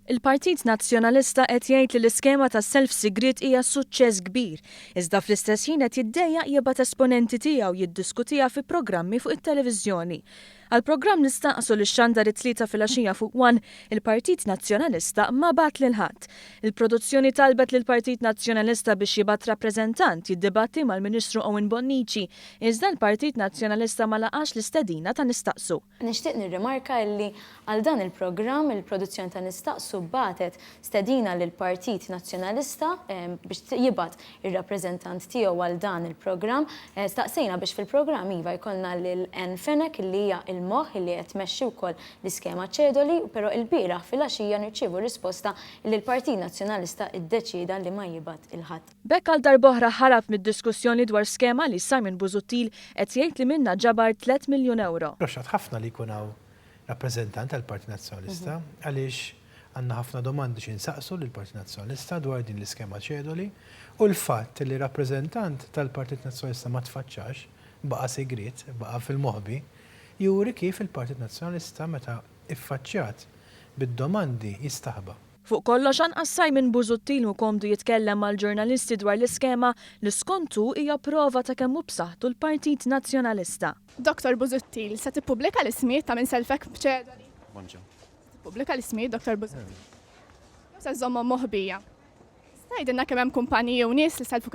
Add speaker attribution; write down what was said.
Speaker 1: Il-Partit Nazzjonalista qed jgħid li l-iskema tas-self sigriet hija suċċess kbir, iżda fl-istess ħin qed jiddejjaq jibgħat esponenti tiegħu jiddiskutiha fi programmi fuq it-televiżjoni. Għall-programm nistaqsu lix-xandar it-tlieta filgħaxija fuq One, il-Partit Nazzjonalista ma bagħat lil ħadd. Il-produzzjoni talbet lill-Partit Nazzjonalista biex jibgħat rappreżentant jiddibatti mal-Ministru Owen Bonnici, iżda l-Partit Nazzjonalista ma laqax l-istedina ta' nistaqsu.
Speaker 2: Nixtieq nirrimarka li għal dan il-programm il-produzzjoni ta' nistaqsu bagħtet stedina lill-Partit Nazzjonalista biex jibgħat ir-rappreżentant tiegħu għal dan il-programm. Staqsejna biex fil-programm iva jkollna lil Ann Fenech li hija il-moħħ li qed tmexxi wkoll l-iskema ċedoli, però l-bieraħ filgħaxija nirċievu risposta li l-Partit Nazzjonalista ddeċida li ma jibgħat il-ħadd.
Speaker 1: Bekk għal darb'oħra ħarab mid-diskussjoni dwar skema li Simon Busuttil qed jgħid li minnha ġabar 3 miljun euro.
Speaker 3: Roxxat ħafna li jkun hawn rappreżentant tal-Partit Nazzjonalista għaliex għandna ħafna domandi x'insaqsu lill-Partit Nazzjonalista dwar din l-iskema ċedoli u l-fatt li rappreżentant tal-Partit Nazzjonalista ma tfaċċax baqa' segret, baqa' fil-moħbi, juri kif il-Partit Nazzjonalista meta iffaċċjat bid-domandi jistaħba.
Speaker 1: Fuq kollox anqas Simon Busuttil hu komdu jitkellem mal-ġurnalisti dwar l-iskema li skontu hija prova ta' kemm hu b'saħħtu l-Partit Nazzjonalista.
Speaker 4: Dr. Busuttil, se tippubblika l-ismijiet ta' minn selfek b'ċedoli?
Speaker 5: Bonġa.
Speaker 4: Tippubblika l-ismijiet, Dr. Busuttil? Se żommhom moħbija. Tgħidilna kemm hemm kumpaniji u nies li selfu